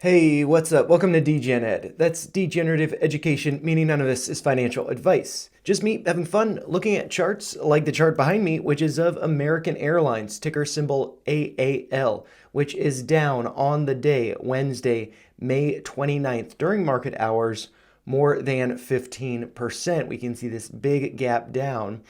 Hey, what's up? Welcome to DGen Ed. That's degenerative education, meaning none of this is financial advice. Just me having fun looking at charts like the chart behind me, which is of American Airlines, ticker symbol AAL, which is down on the day, Wednesday, May 29th, during market hours, more than 15%. We can see this big gap down,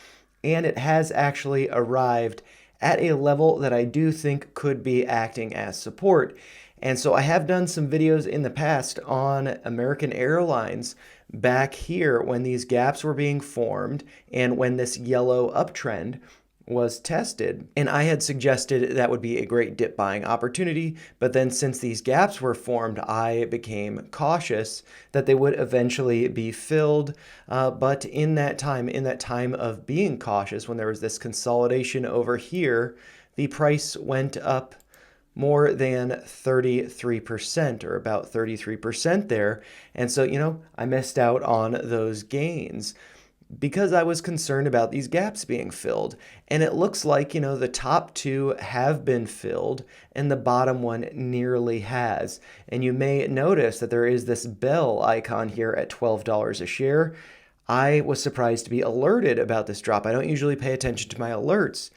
and it has actually arrived at a level that I do think could be acting as support. And so I have done some videos in the past on American Airlines back here when these gaps were being formed and when this yellow uptrend was tested. And I had suggested that would be a great dip buying opportunity. But then since these gaps were formed, I became cautious that they would eventually be filled. But in that time of being cautious, when there was this consolidation over here, the price went up more than 33%, or about 33% there. And so, I missed out on those gains because I was concerned about these gaps being filled. And it looks like, the top two have been filled and the bottom one nearly has. And you may notice that there is this bell icon here at $12 a share. I was surprised to be alerted about this drop. I don't usually pay attention to my alerts.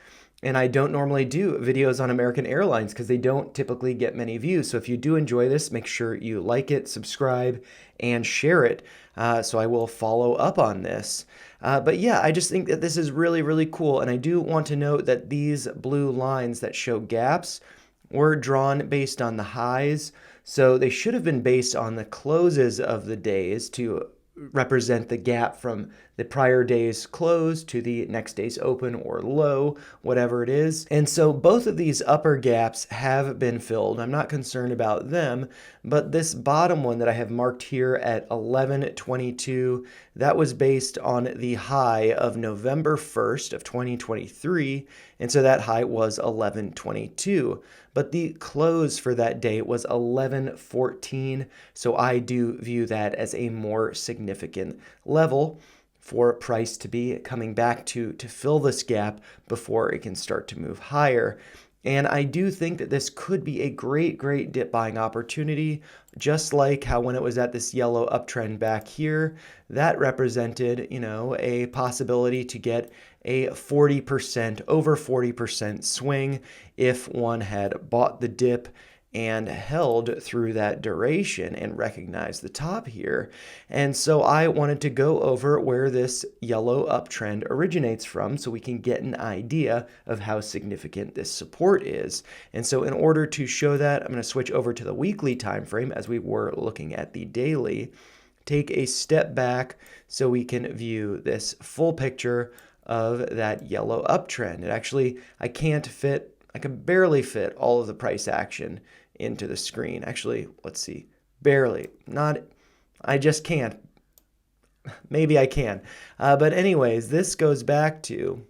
And I don't normally do videos on American Airlines because they don't typically get many views. So if you do enjoy this, make sure you like it, subscribe, and share it. So I will follow up on this. But yeah, I just think that this is really, really cool. And I do want to note that these blue lines that show gaps were drawn based on the highs. So they should have been based on the closes of the days to represent the gap from the prior day's close to the next day's open or low, whatever it is. And so both of these upper gaps have been filled. I'm not concerned about them, but this bottom one that I have marked here at 1122, that was based on the high of November 1st of 2023, and so that high was 1122. But the close for that day was 1114, so I do view that as a more significant level for price to be coming back to fill this gap before it can start to move higher. And I do think that this could be a great, great dip buying opportunity, just like how when it was at this yellow uptrend back here, that represented, a possibility to get a 40%, over 40% swing if one had bought the dip and held through that duration and recognized the top here. And so I wanted to go over where this yellow uptrend originates from so we can get an idea of how significant this support is. And so in order to show that, I'm going to switch over to the weekly time frame as we were looking at the daily. Take a step back so we can view this full picture of that yellow uptrend. I can barely fit all of the price action into the screen. Actually, let's see. Barely. I just can't. Maybe I can. But anyways, this goes back to,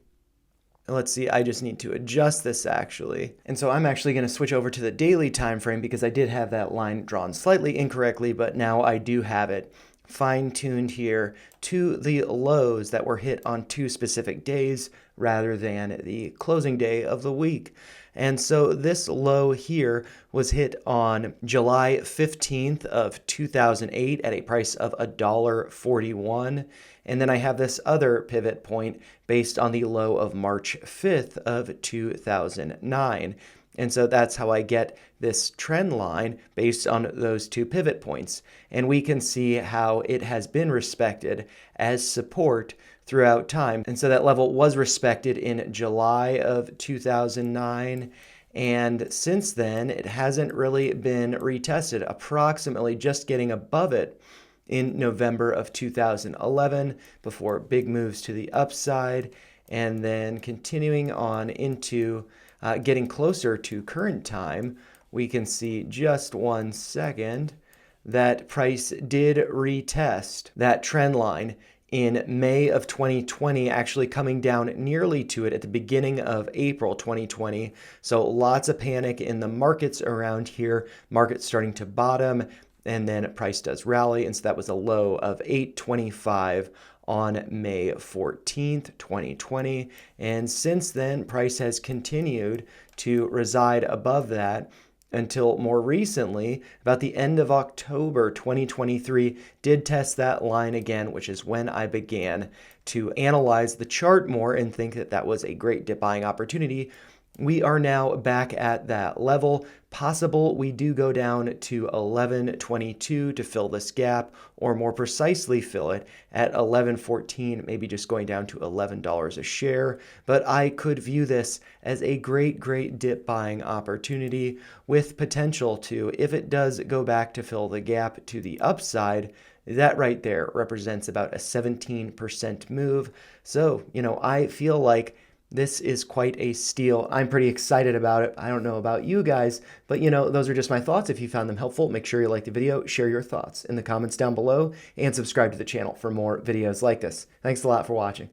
let's see, I just need to adjust this actually. And so I'm actually going to switch over to the daily time frame because I did have that line drawn slightly incorrectly, but now I do have it fine-tuned here to the lows that were hit on two specific days rather than the closing day of the week. And so this low here was hit on July 15th of 2008 at a price of $1.41. And then I have this other pivot point based on the low of March 5th of 2009. And so that's how I get this trend line based on those two pivot points. And we can see how it has been respected as support throughout time. And so that level was respected in July of 2009. And since then, it hasn't really been retested, approximately just getting above it in November of 2011 before big moves to the upside, and then continuing on into getting closer to current time. We can see just 1 second that price did retest that trend line in May of 2020, actually coming down nearly to it at the beginning of April 2020. So lots of panic in the markets around here, markets starting to bottom, and then price does rally. And so that was a low of 825 on May 14th, 2020. And since then, price has continued to reside above that until more recently, about the end of October 2023, did test that line again, which is when I began to analyze the chart more and think that that was a great dip buying opportunity. We are now back at that level. Possible we do go down to 11.22 to fill this gap, or more precisely fill it at 11.14, maybe just going down to $11 a share. But I could view this as a great dip buying opportunity with potential to, if it does go back to fill the gap to the upside, that right there represents about a 17% move. So, I feel like this is quite a steal. I'm pretty excited about it. I don't know about you guys, but those are just my thoughts. If you found them helpful, make sure you like the video, share your thoughts in the comments down below, and subscribe to the channel for more videos like this. Thanks a lot for watching.